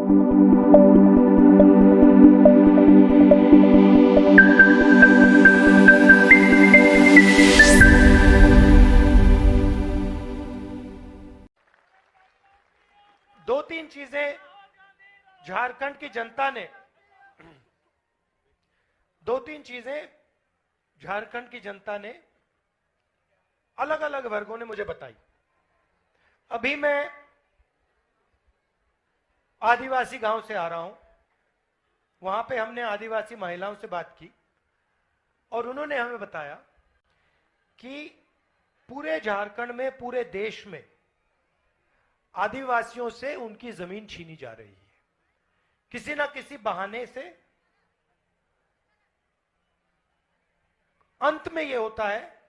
दो तीन चीजें झारखंड की जनता ने झारखंड की जनता ने अलग अलग वर्गों ने मुझे बताई। अभी मैं आदिवासी गांव से आ रहा हूं, वहां पे हमने आदिवासी महिलाओं से बात की और उन्होंने हमें बताया कि पूरे झारखंड में, पूरे देश में आदिवासियों से उनकी जमीन छीनी जा रही है। किसी ना किसी बहाने से अंत में यह होता है,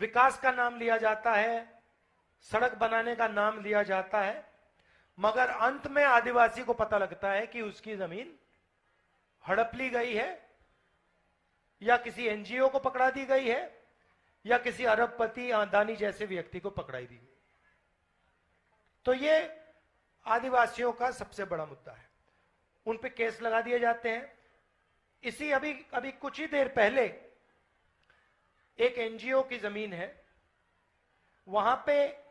विकास का नाम लिया जाता है, सड़क बनाने का नाम लिया जाता है, मगर अंत में आदिवासी को पता लगता है कि उसकी जमीन हड़प ली गई है, या किसी एनजीओ को पकड़ा दी गई है, या किसी अरबपति अदानी जैसे व्यक्ति को पकड़ाई दी गई। तो ये आदिवासियों का सबसे बड़ा मुद्दा है। उन पे केस लगा दिए जाते हैं। इसी अभी कुछ ही देर पहले एक एनजीओ की जमीन है, वहां पे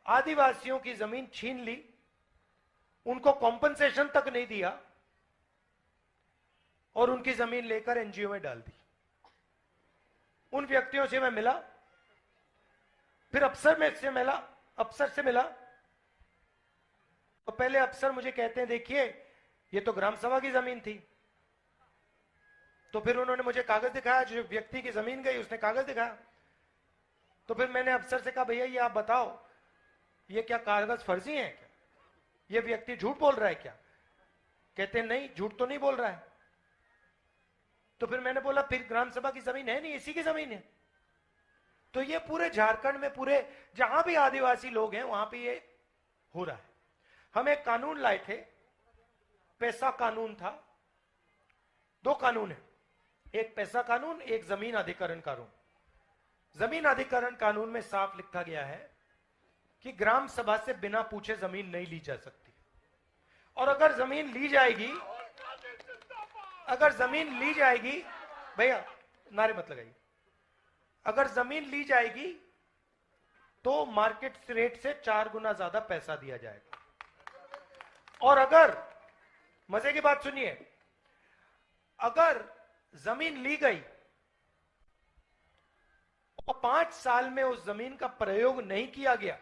आदिवासियों की जमीन छीन ली, उनको कॉम्पनसेशन तक नहीं दिया और उनकी जमीन लेकर एनजीओ में डाल दी। उन व्यक्तियों से मैं मिला, फिर अफसर से मिला तो पहले अफसर मुझे कहते हैं, देखिए ये तो ग्राम सभा की जमीन थी। तो फिर उन्होंने मुझे कागज दिखाया, जो व्यक्ति की जमीन गई उसने कागज दिखाया। तो फिर मैंने अफसर से कहा, भैया ये आप बताओ, ये क्या कागज फर्जी है क्या? ये व्यक्ति झूठ बोल रहा है क्या? कहते नहीं, झूठ तो नहीं बोल रहा है। तो फिर मैंने बोला, फिर ग्राम सभा की जमीन है नहीं, इसी की जमीन है। तो ये पूरे झारखंड में, पूरे जहां भी आदिवासी लोग हैं वहां पे ये हो रहा है। हम एक कानून लाए थे, पैसा कानून था। दो कानून है, एक पैसा कानून, एक जमीन अधिग्रहण कानून। जमीन अधिग्रहण कानून में साफ लिखा गया है कि ग्राम सभा से बिना पूछे जमीन नहीं ली जा सकती, और अगर जमीन ली जाएगी, भैया नारे मत लगाइए, अगर जमीन ली जाएगी तो मार्केट रेट से 4 गुना ज्यादा पैसा दिया जाएगा। और अगर, मजे की बात सुनिए, अगर जमीन ली गई और 5 साल में उस जमीन का प्रयोग नहीं किया गया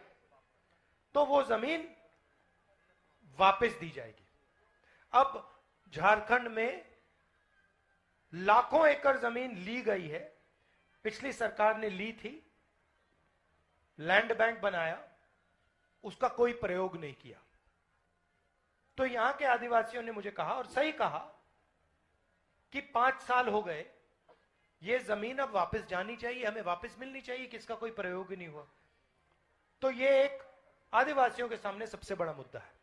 तो वो जमीन वापस दी जाएगी। अब झारखंड में लाखों एकड़ जमीन ली गई है, पिछली सरकार ने ली थी, लैंड बैंक बनाया, उसका कोई प्रयोग नहीं किया। तो यहां के आदिवासियों ने मुझे कहा, और सही कहा, कि 5 साल हो गए, ये जमीन अब वापस जानी चाहिए, हमें वापस मिलनी चाहिए, कि इसका कोई प्रयोग ही नहीं हुआ। तो ये एक आदिवासियों के सामने सबसे बड़ा मुद्दा है।